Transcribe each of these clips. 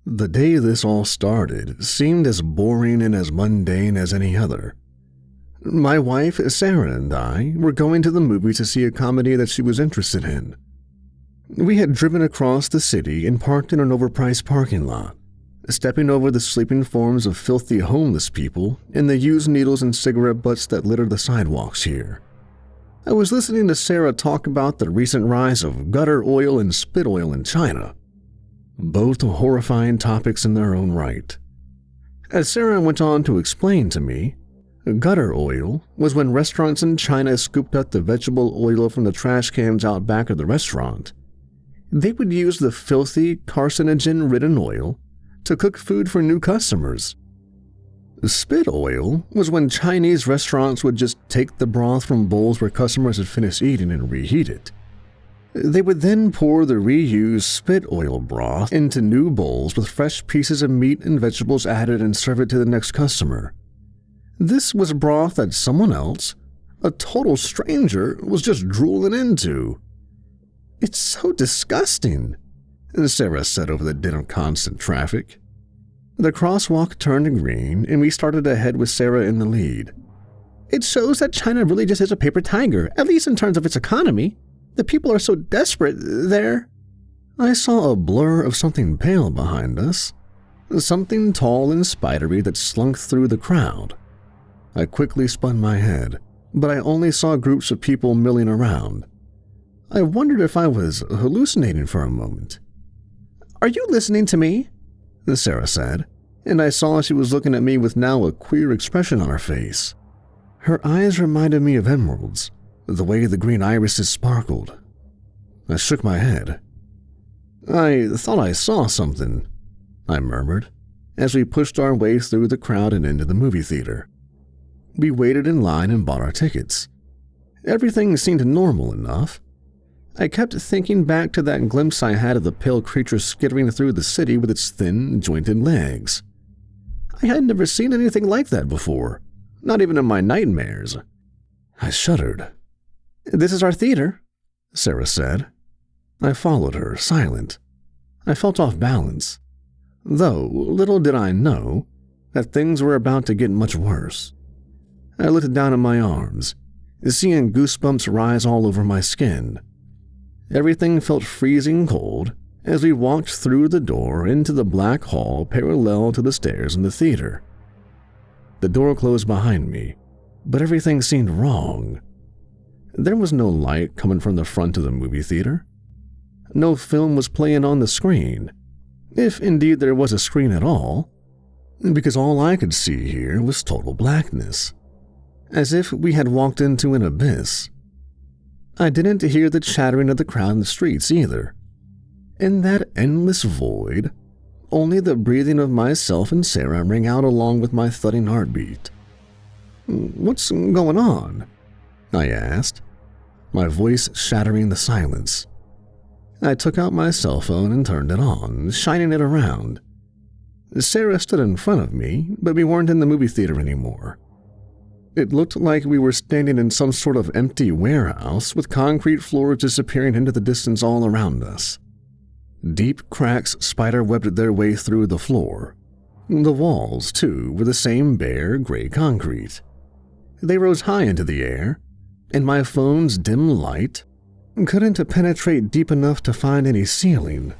The day this all started seemed as boring and as mundane as any other. My wife, Sarah, and I were going to the movie to see a comedy that she was interested in. We had driven across the city and parked in an overpriced parking lot, stepping over the sleeping forms of filthy homeless people and the used needles and cigarette butts that litter the sidewalks here. I was listening to Sarah talk about the recent rise of gutter oil and spit oil in China, both horrifying topics in their own right. As Sarah went on to explain to me, gutter oil was when restaurants in China scooped up the vegetable oil from the trash cans out back of the restaurant. They would use the filthy, carcinogen-ridden oil to cook food for new customers. Spit oil was when Chinese restaurants would just take the broth from bowls where customers had finished eating and reheat it. They would then pour the reused spit oil broth into new bowls with fresh pieces of meat and vegetables added and serve it to the next customer. This was broth that someone else, a total stranger, was just drooling into. "It's so disgusting," Sarah said over the din of constant traffic. The crosswalk turned green and we started ahead with Sarah in the lead. "It shows that China really just is a paper tiger, at least in terms of its economy. The people are so desperate there." I saw a blur of something pale behind us, something tall and spidery that slunk through the crowd. I quickly spun my head, but I only saw groups of people milling around. I wondered if I was hallucinating for a moment. "Are you listening to me?" Sarah said, and I saw she was looking at me with now a queer expression on her face. Her eyes reminded me of emeralds, the way the green irises sparkled. I shook my head. "I thought I saw something," I murmured, as we pushed our way through the crowd and into the movie theater. We waited in line and bought our tickets. Everything seemed normal enough. I kept thinking back to that glimpse I had of the pale creature skittering through the city with its thin, jointed legs. I had never seen anything like that before, not even in my nightmares. I shuddered. "This is our theater," Sarah said. I followed her, silent. I felt off balance, though little did I know that things were about to get much worse. I looked down at my arms, seeing goosebumps rise all over my skin. Everything felt freezing cold as we walked through the door into the black hall parallel to the stairs in the theater. The door closed behind me, but everything seemed wrong. There was no light coming from the front of the movie theater. No film was playing on the screen, if indeed there was a screen at all, because all I could see here was total blackness, as if we had walked into an abyss. I didn't hear the chattering of the crowd in the streets either. In that endless void, only the breathing of myself and Sarah rang out along with my thudding heartbeat. "What's going on?" I asked, my voice shattering the silence. I took out my cell phone and turned it on, shining it around. Sarah stood in front of me, but we weren't in the movie theater anymore. It looked like we were standing in some sort of empty warehouse with concrete floors disappearing into the distance all around us. Deep cracks spider-webbed their way through the floor. The walls, too, were the same bare, gray concrete. They rose high into the air, and my phone's dim light couldn't penetrate deep enough to find any ceiling.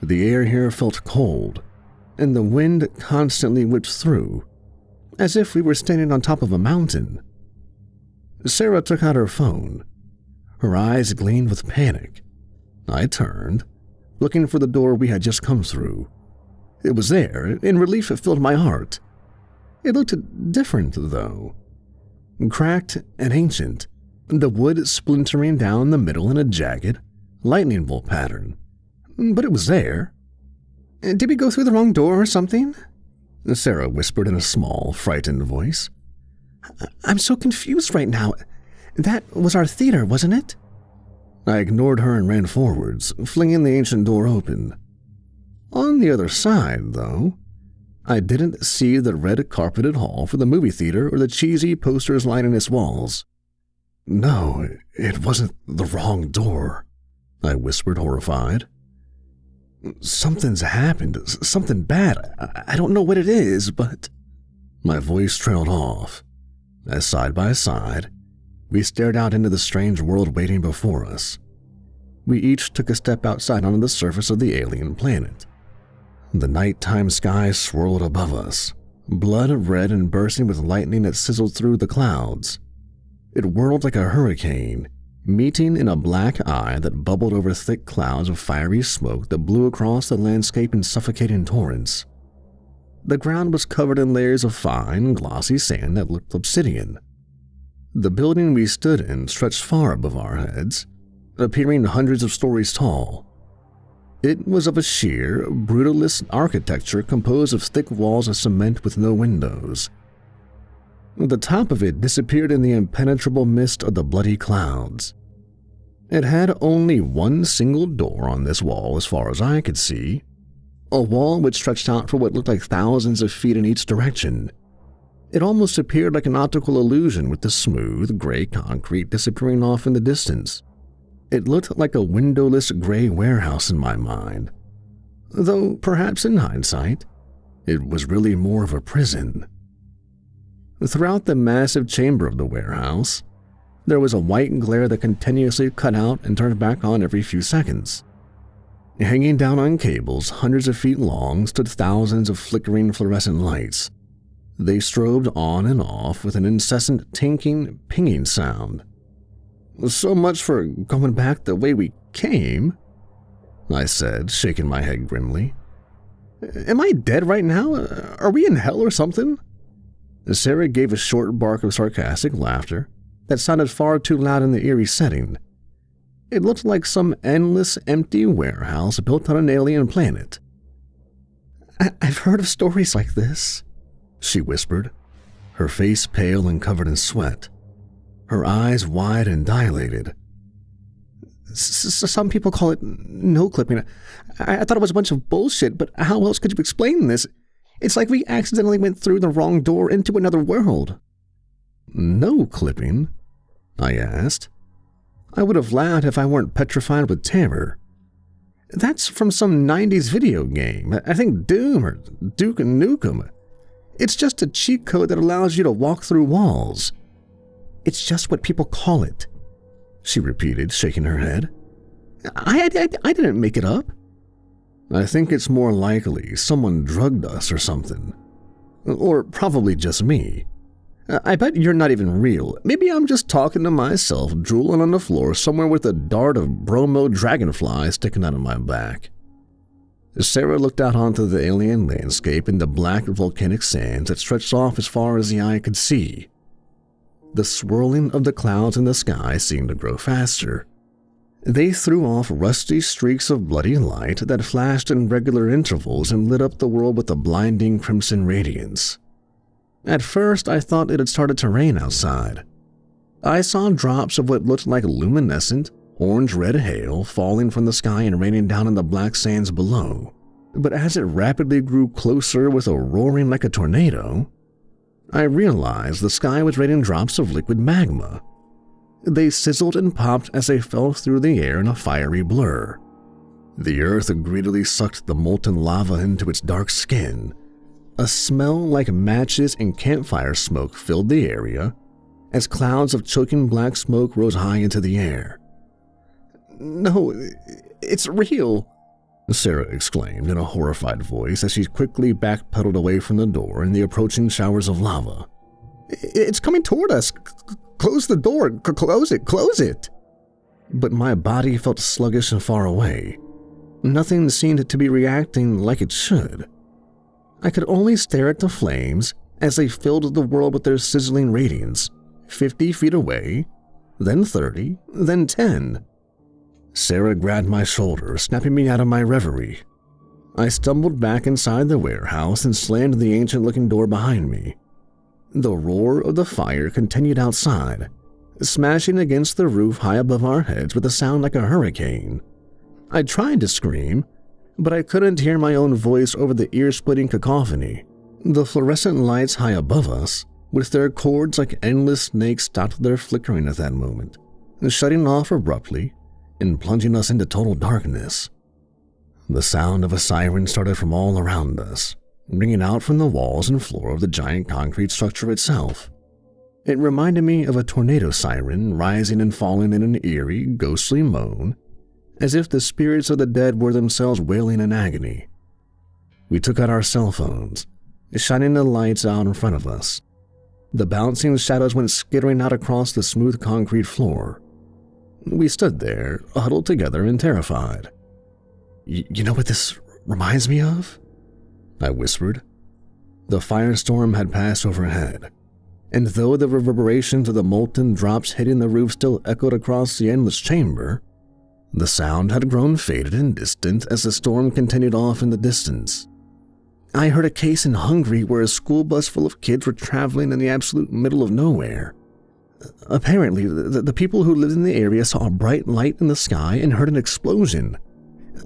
The air here felt cold, and the wind constantly whipped through, as if we were standing on top of a mountain. Sarah took out her phone. Her eyes gleamed with panic. I turned, looking for the door we had just come through. It was there, and relief filled my heart. It looked different, though. Cracked and ancient, the wood splintering down the middle in a jagged, lightning bolt pattern. But it was there. "Did we go through the wrong door or something?" Sarah whispered in a small, frightened voice. "I'm so confused right now. That was our theater, wasn't it?" I ignored her and ran forwards, flinging the ancient door open. On the other side, though, I didn't see the red-carpeted hall for the movie theater or the cheesy posters lining its walls. "No, it wasn't the wrong door," I whispered, horrified. Something's happened. Something bad. I don't know what it is, but... My voice trailed off, as side by side, we stared out into the strange world waiting before us. We each took a step outside onto the surface of the alien planet. The nighttime sky swirled above us, blood red and bursting with lightning that sizzled through the clouds. It whirled like a hurricane, meeting in a black eye that bubbled over thick clouds of fiery smoke that blew across the landscape in suffocating torrents. The ground was covered in layers of fine, glossy sand that looked obsidian. The building we stood in stretched far above our heads, appearing hundreds of stories tall. It was of a sheer, brutalist architecture composed of thick walls of cement with no windows. The top of it disappeared in the impenetrable mist of the bloody clouds. It had only one single door on this wall as far as I could see, a wall which stretched out for what looked like thousands of feet in each direction. It almost appeared like an optical illusion with the smooth, gray concrete disappearing off in the distance. It looked like a windowless gray warehouse in my mind, though perhaps in hindsight, it was really more of a prison. Throughout the massive chamber of the warehouse, there was a white glare that continuously cut out and turned back on every few seconds. Hanging down on cables hundreds of feet long stood thousands of flickering fluorescent lights. They strobed on and off with an incessant tinking, pinging sound. "So much for going back the way we came," I said, shaking my head grimly. "Am I dead right now? Are we in hell or something?" Sarah gave a short bark of sarcastic laughter that sounded far too loud in the eerie setting. It looked like some endless, empty warehouse built on an alien planet. "I've heard of stories like this," she whispered, her face pale and covered in sweat, her eyes wide and dilated. "Some people call it no-clipping. I thought it was a bunch of bullshit, but how else could you explain this? It's like we accidentally went through the wrong door into another world." "No-clipping?" I asked. I would have laughed if I weren't petrified with terror. "That's from some 90s video game. I think Doom or Duke Nukem. It's just a cheat code that allows you to walk through walls." "It's just what people call it," she repeated, shaking her head. I didn't make it up." "I think it's more likely someone drugged us or something. Or probably just me. I bet you're not even real. Maybe I'm just talking to myself, drooling on the floor somewhere with a dart of bromo dragonfly sticking out of my back." Sarah looked out onto the alien landscape in the black volcanic sands that stretched off as far as the eye could see. The swirling of the clouds in the sky seemed to grow faster. They threw off rusty streaks of bloody light that flashed in regular intervals and lit up the world with a blinding crimson radiance. At first, I thought it had started to rain outside. I saw drops of what looked like luminescent, orange-red hail falling from the sky and raining down in the black sands below. But as it rapidly grew closer with a roaring like a tornado, I realized the sky was raining drops of liquid magma. They sizzled and popped as they fell through the air in a fiery blur. The earth greedily sucked the molten lava into its dark skin. A smell like matches and campfire smoke filled the area as clouds of choking black smoke rose high into the air. "No, it's real," Sarah exclaimed in a horrified voice as she quickly backpedaled away from the door in the approaching showers of lava. "It's coming toward us. Close the door. Close it. But my body felt sluggish and far away. Nothing seemed to be reacting like it should. I could only stare at the flames as they filled the world with their sizzling radiance, 50 feet away, then 30, then 10. Sarah grabbed my shoulder, snapping me out of my reverie. I stumbled back inside the warehouse and slammed the ancient-looking door behind me. The roar of the fire continued outside, smashing against the roof high above our heads with a sound like a hurricane. I tried to scream, but I couldn't hear my own voice over the ear-splitting cacophony. The fluorescent lights high above us, with their cords like endless snakes, stopped their flickering at that moment, shutting off abruptly and plunging us into total darkness. The sound of a siren started from all around us, ringing out from the walls and floor of the giant concrete structure itself. It reminded me of a tornado siren rising and falling in an eerie, ghostly moan, as if the spirits of the dead were themselves wailing in agony. We took out our cell phones, shining the lights out in front of us. The bouncing shadows went skittering out across the smooth concrete floor. We stood there, huddled together and terrified. You know what this reminds me of? I whispered. The firestorm had passed overhead, and though the reverberations of the molten drops hitting the roof still echoed across the endless chamber, the sound had grown faded and distant as the storm continued off in the distance. I heard a case in Hungary where a school bus full of kids were traveling in the absolute middle of nowhere. Apparently, the people who lived in the area saw a bright light in the sky and heard an explosion.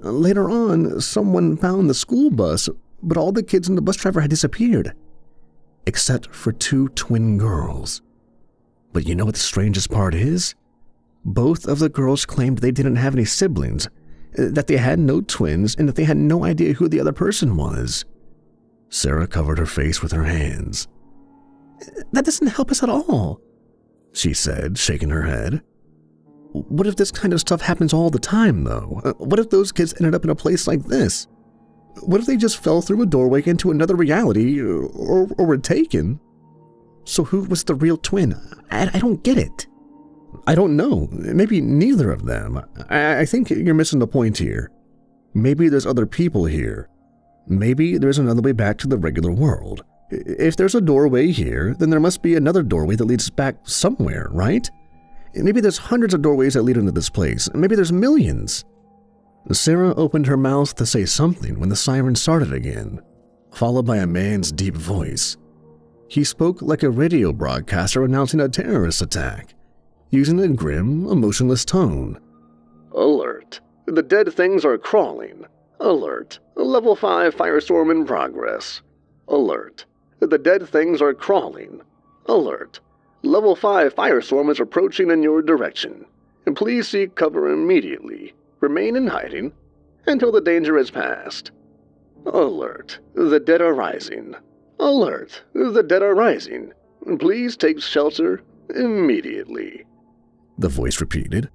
Later on, someone found the school bus, but all the kids and the bus driver had disappeared, except for 2 twin girls. But you know what the strangest part is? Both of the girls claimed they didn't have any siblings, that they had no twins, and that they had no idea who the other person was. Sarah covered her face with her hands. That doesn't help us at all, she said, shaking her head. What if this kind of stuff happens all the time, though? What if those kids ended up in a place like this? What if they just fell through a doorway into another reality, or were taken? So who was the real twin? I don't get it. I don't know. Maybe neither of them. I think you're missing the point here. Maybe there's other people here. Maybe there's another way back to the regular world. If there's a doorway here, then there must be another doorway that leads back somewhere, right? Maybe there's hundreds of doorways that lead into this place. Maybe there's millions. Sarah opened her mouth to say something when the siren started again, followed by a man's deep voice. He spoke like a radio broadcaster announcing a terrorist attack, using a grim, emotionless tone. Alert. The dead things are crawling. Alert. Level 5 firestorm in progress. Alert. The dead things are crawling. Alert. Level 5 firestorm is approaching in your direction. Please seek cover immediately. Remain in hiding until the danger has passed. Alert. The dead are rising. Alert. The dead are rising. Please take shelter immediately. The voice repeated.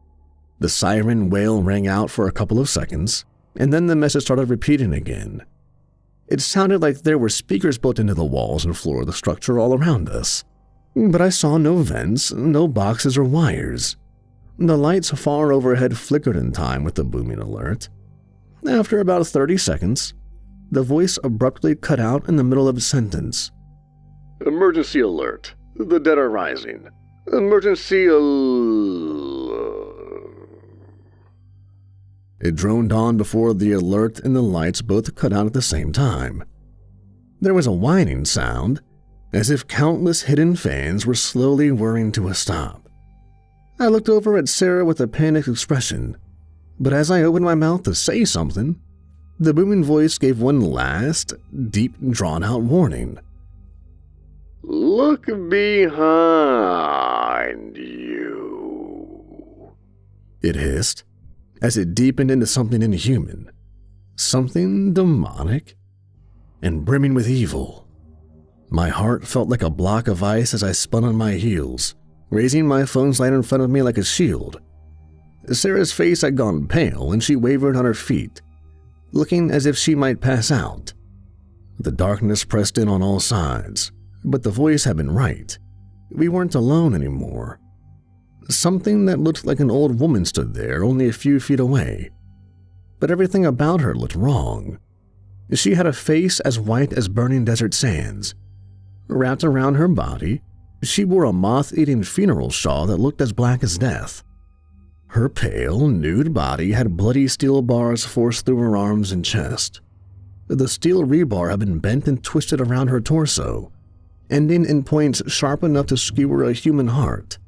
The siren wail rang out for a couple of seconds, and then the message started repeating again. It sounded like there were speakers built into the walls and floor of the structure all around us. But I saw no vents, no boxes or wires. The lights far overhead flickered in time with the booming alert. After about 30 seconds, the voice abruptly cut out in the middle of a sentence. Emergency alert. The dead are rising. Emergency It droned on before the alert and the lights both cut out at the same time. There was a whining sound, as if countless hidden fans were slowly whirring to a stop. I looked over at Sarah with a panicked expression, but as I opened my mouth to say something, the booming voice gave one last, deep, drawn-out warning. Look behind you, it hissed, as it deepened into something inhuman, something demonic, and brimming with evil. My heart felt like a block of ice as I spun on my heels, raising my phone's light in front of me like a shield. Sarah's face had gone pale and she wavered on her feet, looking as if she might pass out. The darkness pressed in on all sides, but the voice had been right. We weren't alone anymore. Something that looked like an old woman stood there only a few feet away, but everything about her looked wrong. She had a face as white as burning desert sands. Wrapped around her body, she wore a moth-eating funeral shawl that looked as black as death. Her pale, nude body had bloody steel bars forced through her arms and chest. The steel rebar had been bent and twisted around her torso, ending in points sharp enough to skewer a human heart.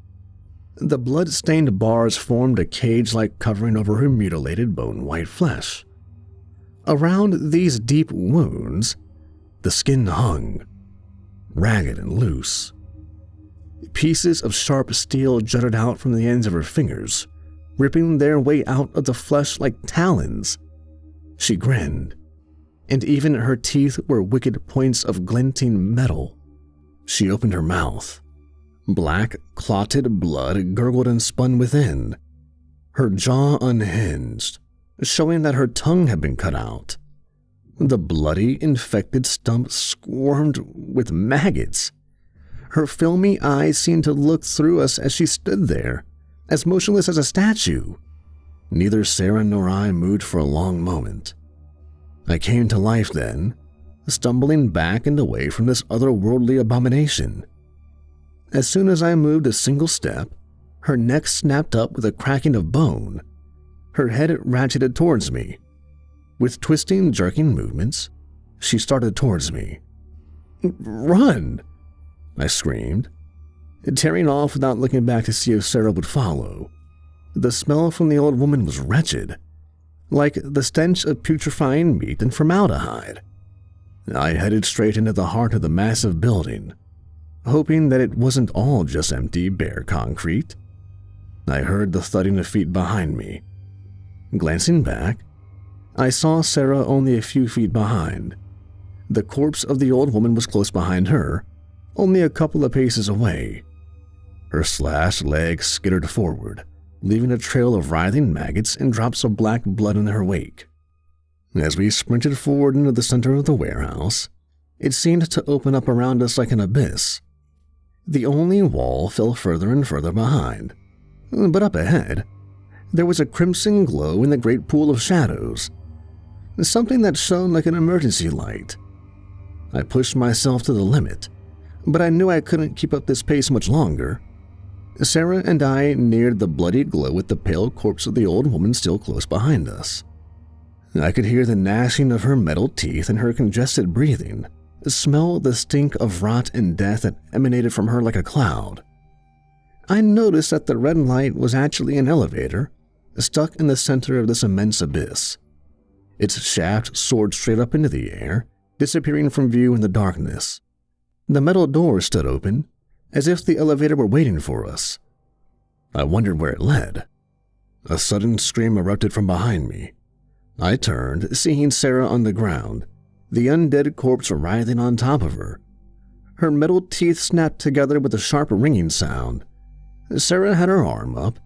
The blood-stained bars formed a cage-like covering over her mutilated bone-white flesh. Around these deep wounds, the skin hung, ragged and loose. Pieces of sharp steel jutted out from the ends of her fingers, ripping their way out of the flesh like talons. She grinned, and even her teeth were wicked points of glinting metal. She opened her mouth. Black, clotted blood gurgled and spun within. Her jaw unhinged, showing that her tongue had been cut out. The bloody, infected stump squirmed with maggots. Her filmy eyes seemed to look through us as she stood there, as motionless as a statue. Neither Sarah nor I moved for a long moment. I came to life then, stumbling back and away from this otherworldly abomination. As soon as I moved a single step, her neck snapped up with a cracking of bone. Her head ratcheted towards me. With twisting, jerking movements, she started towards me. "Run!" I screamed, tearing off without looking back to see if Sarah would follow. The smell from the old woman was wretched, like the stench of putrefying meat and formaldehyde. I headed straight into the heart of the massive building, hoping that it wasn't all just empty, bare concrete. I heard the thudding of feet behind me. Glancing back, I saw Sarah only a few feet behind. The corpse of the old woman was close behind her, only a couple of paces away. Her slashed leg skittered forward, leaving a trail of writhing maggots and drops of black blood in her wake. As we sprinted forward into the center of the warehouse, it seemed to open up around us like an abyss. The only wall fell further and further behind, but up ahead, there was a crimson glow in the great pool of shadows, something that shone like an emergency light. I pushed myself to the limit, but I knew I couldn't keep up this pace much longer. Sarah and I neared the bloody glow with the pale corpse of the old woman still close behind us. I could hear the gnashing of her metal teeth and her congested breathing, smell the stink of rot and death that emanated from her like a cloud. I noticed that the red light was actually an elevator, stuck in the center of this immense abyss. Its shaft soared straight up into the air, disappearing from view in the darkness. The metal door stood open, as if the elevator were waiting for us. I wondered where it led. A sudden scream erupted from behind me. I turned, seeing Sarah on the ground, the undead corpse writhing on top of her. Her metal teeth snapped together with a sharp ringing sound. Sarah had her arm up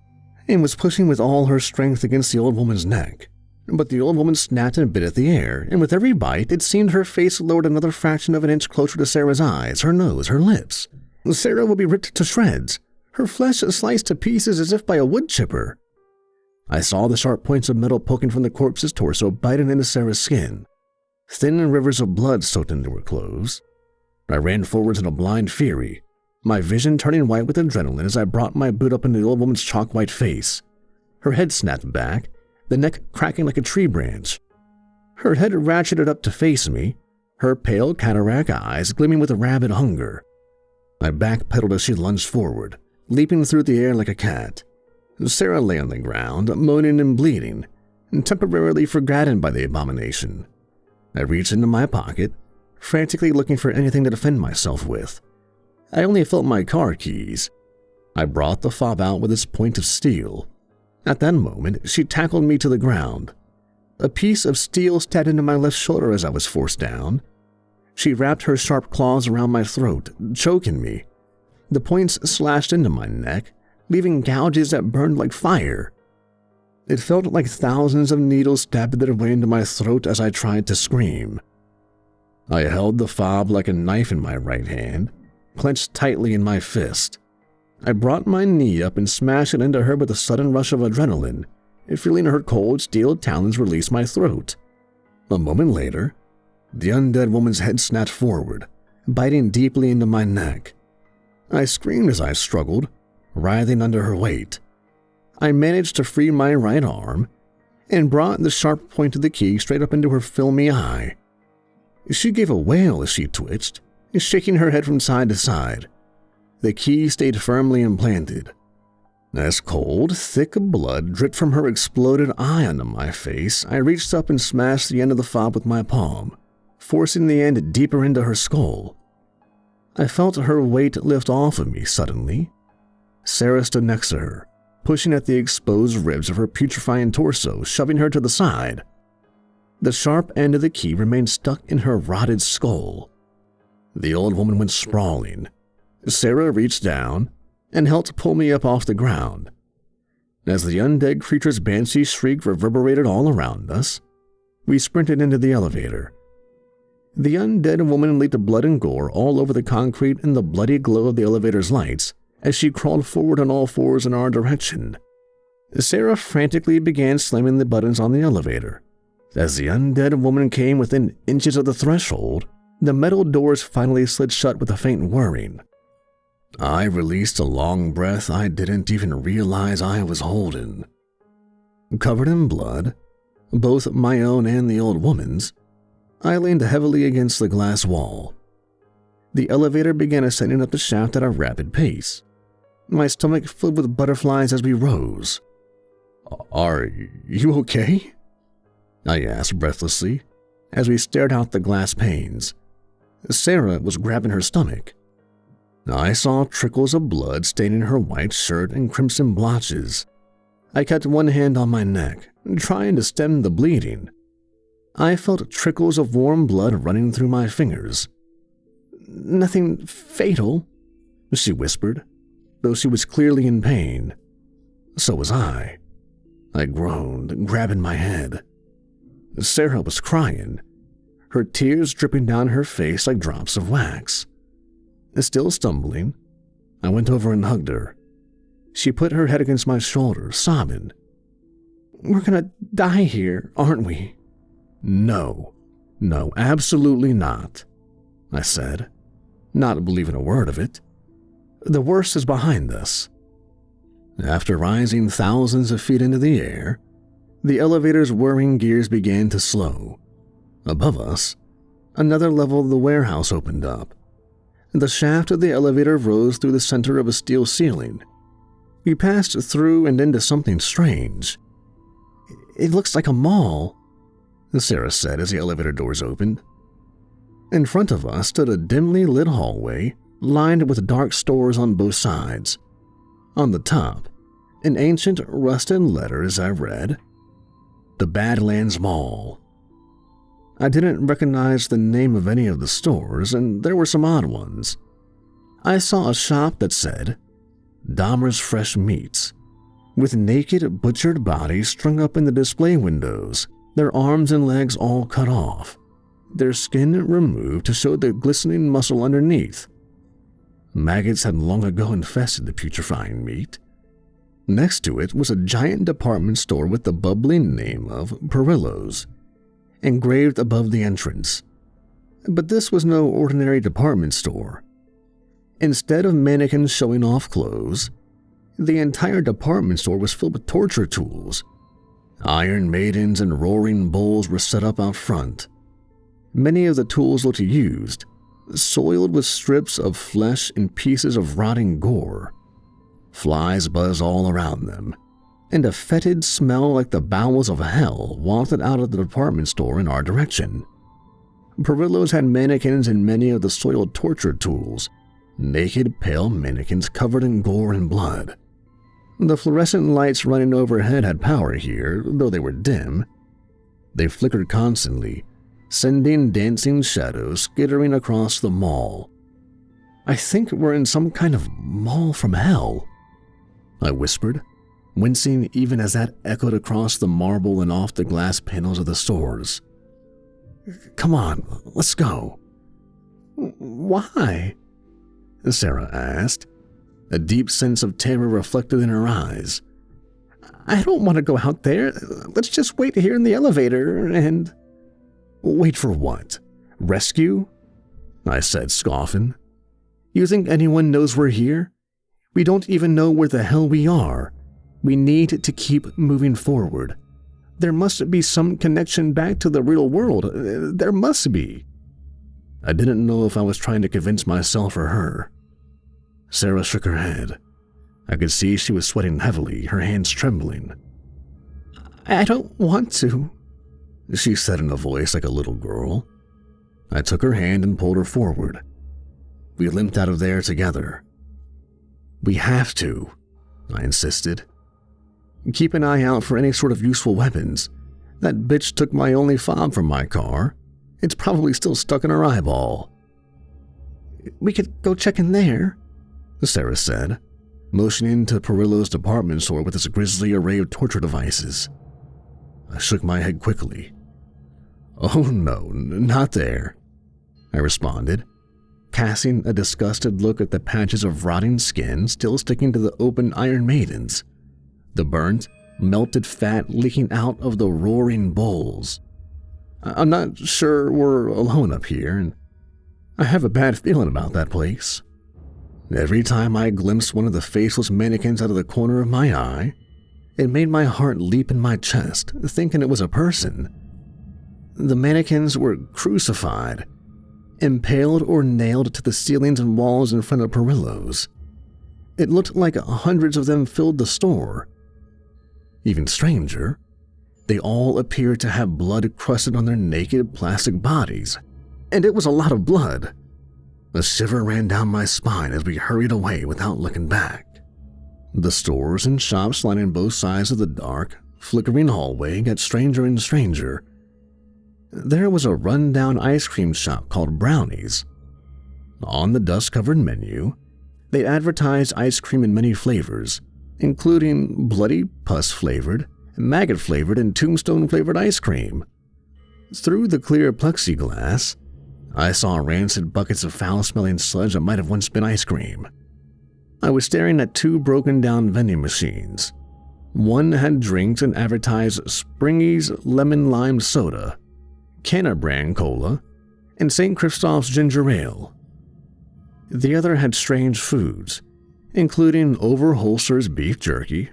and was pushing with all her strength against the old woman's neck. But the old woman snapped and bit at the air, and with every bite, it seemed her face lowered another fraction of an inch closer to Sarah's eyes, her nose, her lips. Sarah would be ripped to shreds, her flesh sliced to pieces as if by a wood chipper. I saw the sharp points of metal poking from the corpse's torso, biting into Sarah's skin. Thin rivers of blood soaked into her clothes. I ran forwards in a blind fury, my vision turning white with adrenaline as I brought my boot up into the old woman's chalk-white face. Her head snapped back, the neck cracking like a tree branch. Her head ratcheted up to face me, her pale cataract eyes gleaming with a rabid hunger. I backpedaled as she lunged forward, leaping through the air like a cat. Sarah lay on the ground, moaning and bleeding, and temporarily forgotten by the abomination. I reached into my pocket, frantically looking for anything to defend myself with. I only felt my car keys. I brought the fob out with its point of steel. At that moment, she tackled me to the ground. A piece of steel stabbed into my left shoulder as I was forced down. She wrapped her sharp claws around my throat, choking me. The points slashed into my neck, leaving gouges that burned like fire. It felt like thousands of needles stabbed their way into my throat as I tried to scream. I held the fob like a knife in my right hand, clenched tightly in my fist. I brought my knee up and smashed it into her with a sudden rush of adrenaline, feeling her cold steel talons release my throat. A moment later, the undead woman's head snapped forward, biting deeply into my neck. I screamed as I struggled, writhing under her weight. I managed to free my right arm and brought the sharp point of the key straight up into her filmy eye. She gave a wail as she twitched, shaking her head from side to side. The key stayed firmly implanted. As cold, thick blood dripped from her exploded eye onto my face, I reached up and smashed the end of the fob with my palm, forcing the end deeper into her skull. I felt her weight lift off of me suddenly. Sarah stood next to her, pushing at the exposed ribs of her putrefying torso, shoving her to the side. The sharp end of the key remained stuck in her rotted skull. The old woman went sprawling. Sarah reached down and helped pull me up off the ground. As the undead creature's banshee shriek reverberated all around us, we sprinted into the elevator. The undead woman leaked blood and gore all over the concrete in the bloody glow of the elevator's lights as she crawled forward on all fours in our direction. Sarah frantically began slamming the buttons on the elevator. As the undead woman came within inches of the threshold, the metal doors finally slid shut with a faint whirring. I released a long breath I didn't even realize I was holding. Covered in blood, both my own and the old woman's, I leaned heavily against the glass wall. The elevator began ascending up the shaft at a rapid pace. My stomach filled with butterflies as we rose. "Are you okay?" I asked breathlessly as we stared out the glass panes. Sarah was grabbing her stomach. I saw trickles of blood staining her white shirt and crimson blotches. I kept one hand on my neck, trying to stem the bleeding. I felt trickles of warm blood running through my fingers. "Nothing fatal," she whispered, though she was clearly in pain. So was I. I groaned, grabbing my head. Sarah was crying, her tears dripping down her face like drops of wax. Still stumbling, I went over and hugged her. She put her head against my shoulder, sobbing. "We're gonna die here, aren't we?" No, absolutely not," I said, not believing a word of it. "The worst is behind us." After rising thousands of feet into the air, the elevator's whirring gears began to slow. Above us, another level of the warehouse opened up. The shaft of the elevator rose through the center of a steel ceiling. We passed through and into something strange. "It looks like a mall," Sarah said as the elevator doors opened. In front of us stood a dimly lit hallway lined with dark stores on both sides. On the top, in ancient rusted letters, I read, "The Badlands Mall." I didn't recognize the name of any of the stores, and there were some odd ones. I saw a shop that said, "Dahmer's Fresh Meats," with naked, butchered bodies strung up in the display windows, their arms and legs all cut off, their skin removed to show the glistening muscle underneath. Maggots had long ago infested the putrefying meat. Next to it was a giant department store with the bubbling name of Perillos engraved above the entrance. But this was no ordinary department store. Instead of mannequins showing off clothes, the entire department store was filled with torture tools. Iron maidens and roaring bulls were set up out front. Many of the tools looked used, soiled with strips of flesh and pieces of rotting gore. Flies buzzed all around them, and a fetid smell like the bowels of hell wafted out of the department store in our direction. Perillos had mannequins and many of the soiled torture tools, naked, pale mannequins covered in gore and blood. The fluorescent lights running overhead had power here, though they were dim. They flickered constantly, sending dancing shadows skittering across the mall. "I think we're in some kind of mall from hell," I whispered, wincing even as that echoed across the marble and off the glass panels of the stores. "Come on, let's go." "Why?" Sarah asked, a deep sense of terror reflected in her eyes. "I don't want to go out there. Let's just wait here in the elevator and—" "Wait for what? Rescue?" I said, scoffing. "You think anyone knows we're here? We don't even know where the hell we are. We need to keep moving forward. There must be some connection back to the real world. There must be." I didn't know if I was trying to convince myself or her. Sarah shook her head. I could see she was sweating heavily, her hands trembling. "I don't want to," she said in a voice like a little girl. I took her hand and pulled her forward. We limped out of there together. "We have to," I insisted. "Keep an eye out for any sort of useful weapons. That bitch took my only fob from my car. It's probably still stuck in her eyeball." "We could go check in there," Sarah said, motioning to Perillos' department store with its grisly array of torture devices. I shook my head quickly. "Oh no, not there," I responded, casting a disgusted look at the patches of rotting skin still sticking to the open Iron Maidens, the burnt, melted fat leaking out of the roaring bowls. "I'm not sure we're alone up here, and I have a bad feeling about that place." Every time I glimpsed one of the faceless mannequins out of the corner of my eye, it made my heart leap in my chest, thinking it was a person. The mannequins were crucified, impaled or nailed to the ceilings and walls in front of Perillos. It looked like hundreds of them filled the store. Even stranger, they all appeared to have blood crusted on their naked plastic bodies, and it was a lot of blood. A shiver ran down my spine as we hurried away without looking back. The stores and shops lining both sides of the dark, flickering hallway got stranger and stranger. There was a run-down ice cream shop called Brownies. On the dust-covered menu, they advertised ice cream in many flavors, including bloody pus-flavored, maggot-flavored, and tombstone-flavored ice cream. Through the clear plexiglass, I saw rancid buckets of foul-smelling sludge that might have once been ice cream. I was staring at two broken-down vending machines. One had drinks and advertised Springy's Lemon Lime Soda, Canna Brand Cola, and St. Christophe's Ginger Ale. The other had strange foods, including Overholster's beef jerky,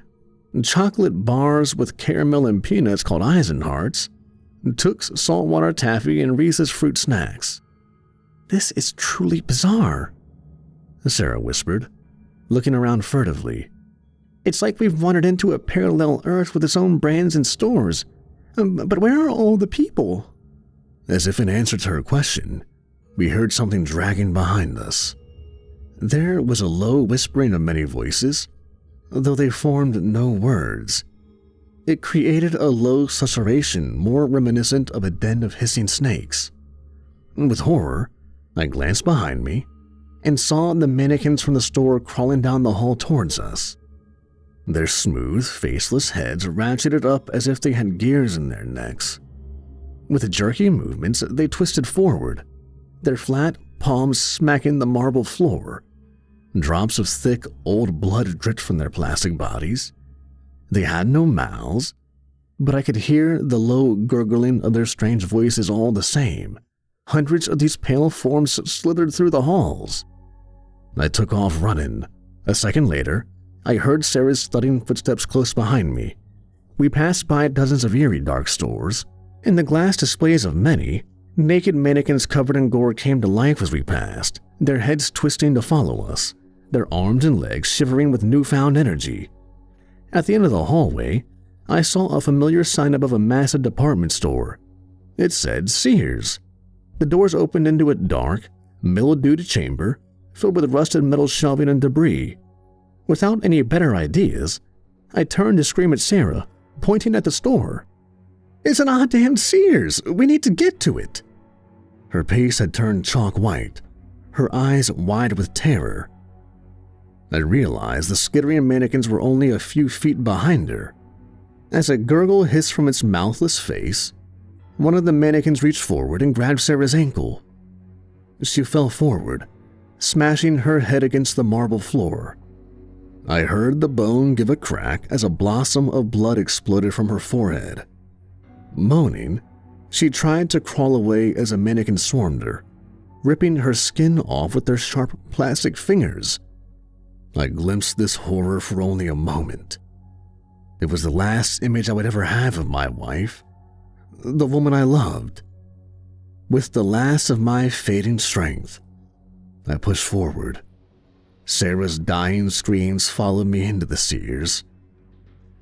chocolate bars with caramel and peanuts called Eisenharts, Took's saltwater taffy, and Reese's fruit snacks. "This is truly bizarre," Sarah whispered, looking around furtively. "It's like we've wandered into a parallel Earth with its own brands and stores. But where are all the people?" As if in answer to her question, we heard something dragging behind us. There was a low whispering of many voices, though they formed no words. It created a low susurration more reminiscent of a den of hissing snakes. With horror, I glanced behind me and saw the mannequins from the store crawling down the hall towards us. Their smooth, faceless heads ratcheted up as if they had gears in their necks. With jerky movements, they twisted forward, their flat palms smacking the marble floor. Drops of thick, old blood dripped from their plastic bodies. They had no mouths, but I could hear the low gurgling of their strange voices all the same. Hundreds of these pale forms slithered through the halls. I took off running. A second later, I heard Sarah's thudding footsteps close behind me. We passed by dozens of eerie dark stores, and the glass displays of many naked mannequins covered in gore came to life as we passed, their heads twisting to follow us, their arms and legs shivering with newfound energy. At the end of the hallway, I saw a familiar sign above a massive department store. It said Sears. The doors opened into a dark, mildewed chamber filled with rusted metal shelving and debris. Without any better ideas, I turned to scream at Sarah, pointing at the store. "It's an odd-damned Sears! We need to get to it!" Her face had turned chalk white, her eyes wide with terror. I realized the skittering mannequins were only a few feet behind her. As a gurgle hissed from its mouthless face, one of the mannequins reached forward and grabbed Sarah's ankle. She fell forward, smashing her head against the marble floor. I heard the bone give a crack as a blossom of blood exploded from her forehead. Moaning, she tried to crawl away as a mannequin swarmed her, ripping her skin off with their sharp plastic fingers. I glimpsed this horror for only a moment. It was the last image I would ever have of my wife, the woman I loved. With the last of my fading strength, I pushed forward. Sarah's dying screams followed me into the Sears.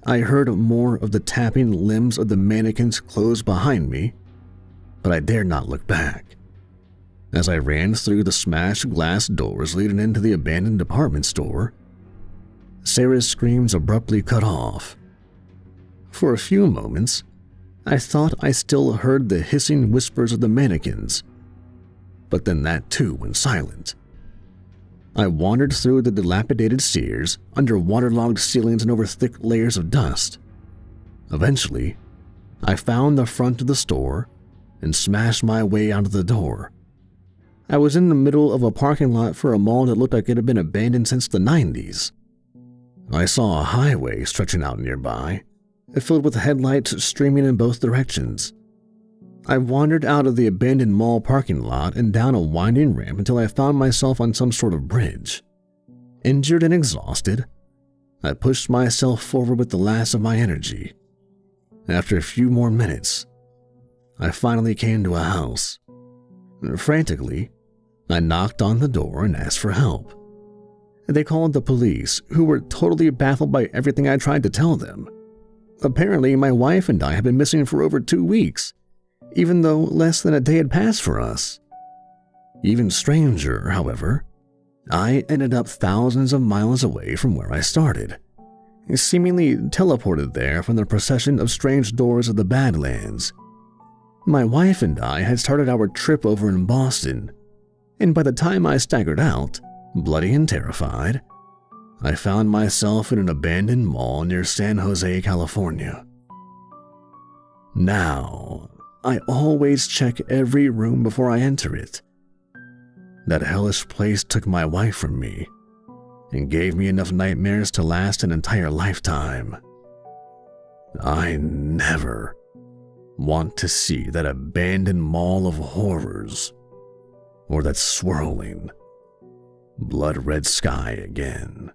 I heard more of the tapping limbs of the mannequins close behind me, but I dared not look back. As I ran through the smashed glass doors leading into the abandoned department store, Sarah's screams abruptly cut off. For a few moments, I thought I still heard the hissing whispers of the mannequins, but then that too went silent. I wandered through the dilapidated Sears, under waterlogged ceilings and over thick layers of dust. Eventually, I found the front of the store and smashed my way out of the door. I was in the middle of a parking lot for a mall that looked like it had been abandoned since the 90s. I saw a highway stretching out nearby, filled with headlights streaming in both directions. I wandered out of the abandoned mall parking lot and down a winding ramp until I found myself on some sort of bridge. Injured and exhausted, I pushed myself forward with the last of my energy. After a few more minutes, I finally came to a house. Frantically, I knocked on the door and asked for help. They called the police, who were totally baffled by everything I tried to tell them. Apparently, my wife and I had been missing for over 2 weeks, even though less than a day had passed for us. Even stranger, however, I ended up thousands of miles away from where I started, seemingly teleported there from the procession of strange doors of the Badlands. My wife and I had started our trip over in Boston, and by the time I staggered out, bloody and terrified, I found myself in an abandoned mall near San Jose, California. Now, I always check every room before I enter it. That hellish place took my wife from me and gave me enough nightmares to last an entire lifetime. I never want to see that abandoned mall of horrors or that swirling, blood-red sky again.